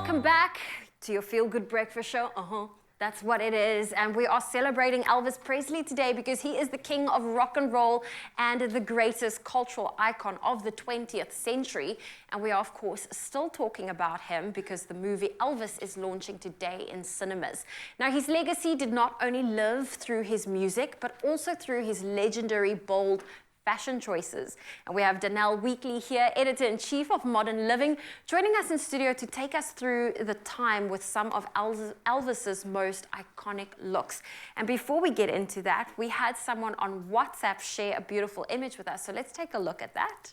welcome back to your Feel Good Breakfast Show. That's what it is. And we are celebrating Elvis Presley today because he is the king of rock and roll and the greatest cultural icon of the 20th century. And we are, of course, still talking about him because the movie Elvis is launching today in cinemas. Now, his legacy did not only live through his music, but also through his legendary, bold fashion choices. And we have Danelle Weekly here, editor-in-chief of Modern Living, joining us in studio to take us through the time with some of Elvis's most iconic looks. And before we get into that, we had someone on WhatsApp share a beautiful image with us. So let's take a look at that.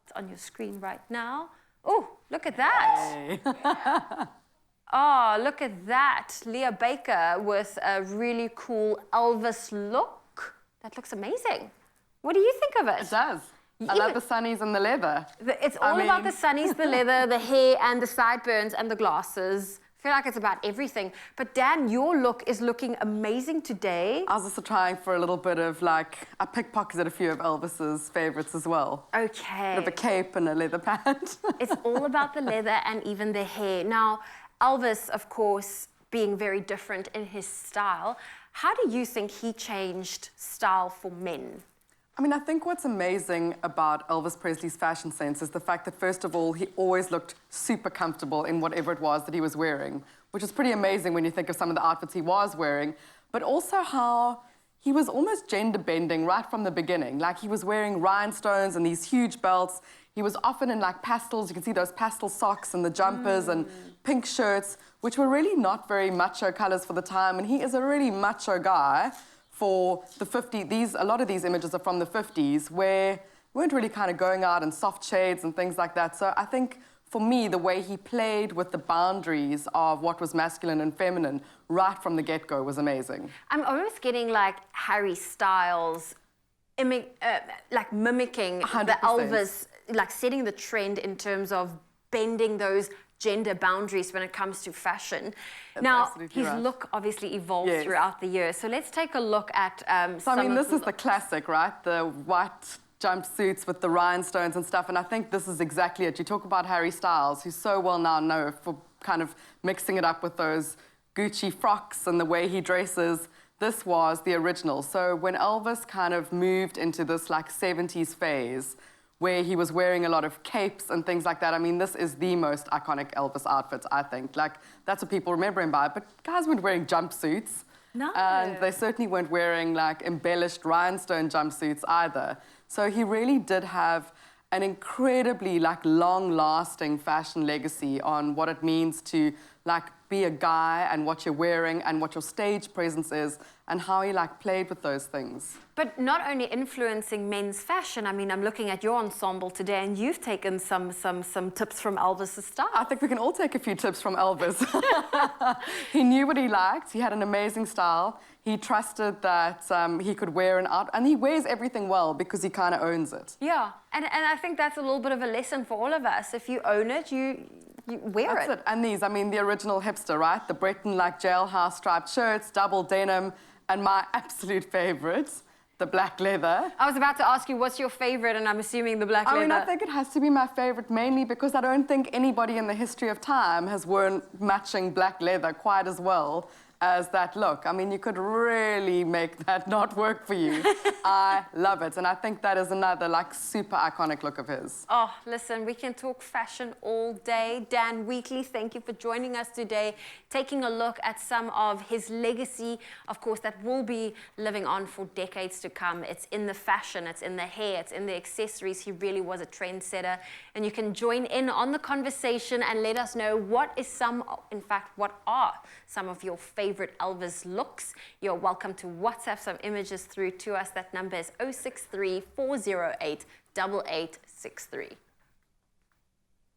It's on your screen right now. Oh, look at that. Hey. Oh, look at that. Leah Baker with a really cool Elvis look. That looks amazing. What do you think of it? It does. I love the sunnies and the leather. It's all about the sunnies, the leather, the hair, and the sideburns, and the glasses. I feel like it's about everything. But Dan, your look is looking amazing today. I was also trying for a little bit of, like, I pickpocketed a few of Elvis's favorites as well. Okay. With a cape and a leather pant. It's all about the leather and even the hair. Now, Elvis, of course, being very different in his style, how do you think he changed style for men? I mean, I think what's amazing about Elvis Presley's fashion sense is the fact that, first of all, he always looked super comfortable in whatever it was that he was wearing, which is pretty amazing when you think of some of the outfits he was wearing, but also how he was almost gender bending right from the beginning. Like, he was wearing rhinestones and these huge belts. He was often in, like, pastels. You can see those pastel socks and the jumpers and pink shirts, which were really not very macho colors for the time, and he is a really macho guy. For the 50s, a lot of these images are from the 50s, where we weren't really kind of going out in soft shades and things like that. So I think, for me, the way he played with the boundaries of what was masculine and feminine right from the get-go was amazing. I'm almost getting, like, Harry Styles, like, mimicking 100%. the Elvis, like, setting the trend in terms of bending those gender boundaries when it comes to fashion. That's now, his right. look obviously evolved throughout the years. So let's take a look at So, I mean, this is the classic, right? The white jumpsuits with the rhinestones and stuff. And I think this is exactly it. You talk about Harry Styles, who's so well now known for kind of mixing it up with those Gucci frocks and the way he dresses. This was the original. So when Elvis kind of moved into this, like, 70s phase, where he was wearing a lot of capes and things like that. I mean, this is the most iconic Elvis outfit, I think. Like, that's what people remember him by. But guys weren't wearing jumpsuits. No. And they certainly weren't wearing, like, embellished rhinestone jumpsuits either. So he really did have an incredibly, like, long-lasting fashion legacy on what it means to, like, be a guy and what you're wearing and what your stage presence is and how he, like, played with those things. But not only influencing men's fashion, I mean, I'm looking at your ensemble today and you've taken some tips from Elvis's style. I think we can all take a few tips from Elvis. He knew what he liked. He had an amazing style. He trusted that he could wear an outfit, and he wears everything well because he kind of owns it. Yeah, and I think that's a little bit of a lesson for all of us. If you own it, you wear it. That's it. And these, I mean, the original hipster, right? The Breton, like, jailhouse striped shirts, double denim, and my absolute favorite, the black leather. I was about to ask you, what's your favorite? And I'm assuming the black leather. I mean, I think it has to be my favorite mainly because I don't think anybody in the history of time has worn matching black leather quite as well as that look. I mean, you could really make that not work for you. I love it. And I think that is another, like, super iconic look of his. Oh, listen, we can talk fashion all day. Dan Weekly, thank you for joining us today, taking a look at some of his legacy, of course, that will be living on for decades to come. It's in the fashion, it's in the hair, it's in the accessories. He really was a trendsetter. And you can join in on the conversation and let us know what are some of your favorite Elvis looks. You're welcome to WhatsApp some images through to us. That number is 063 408 8863.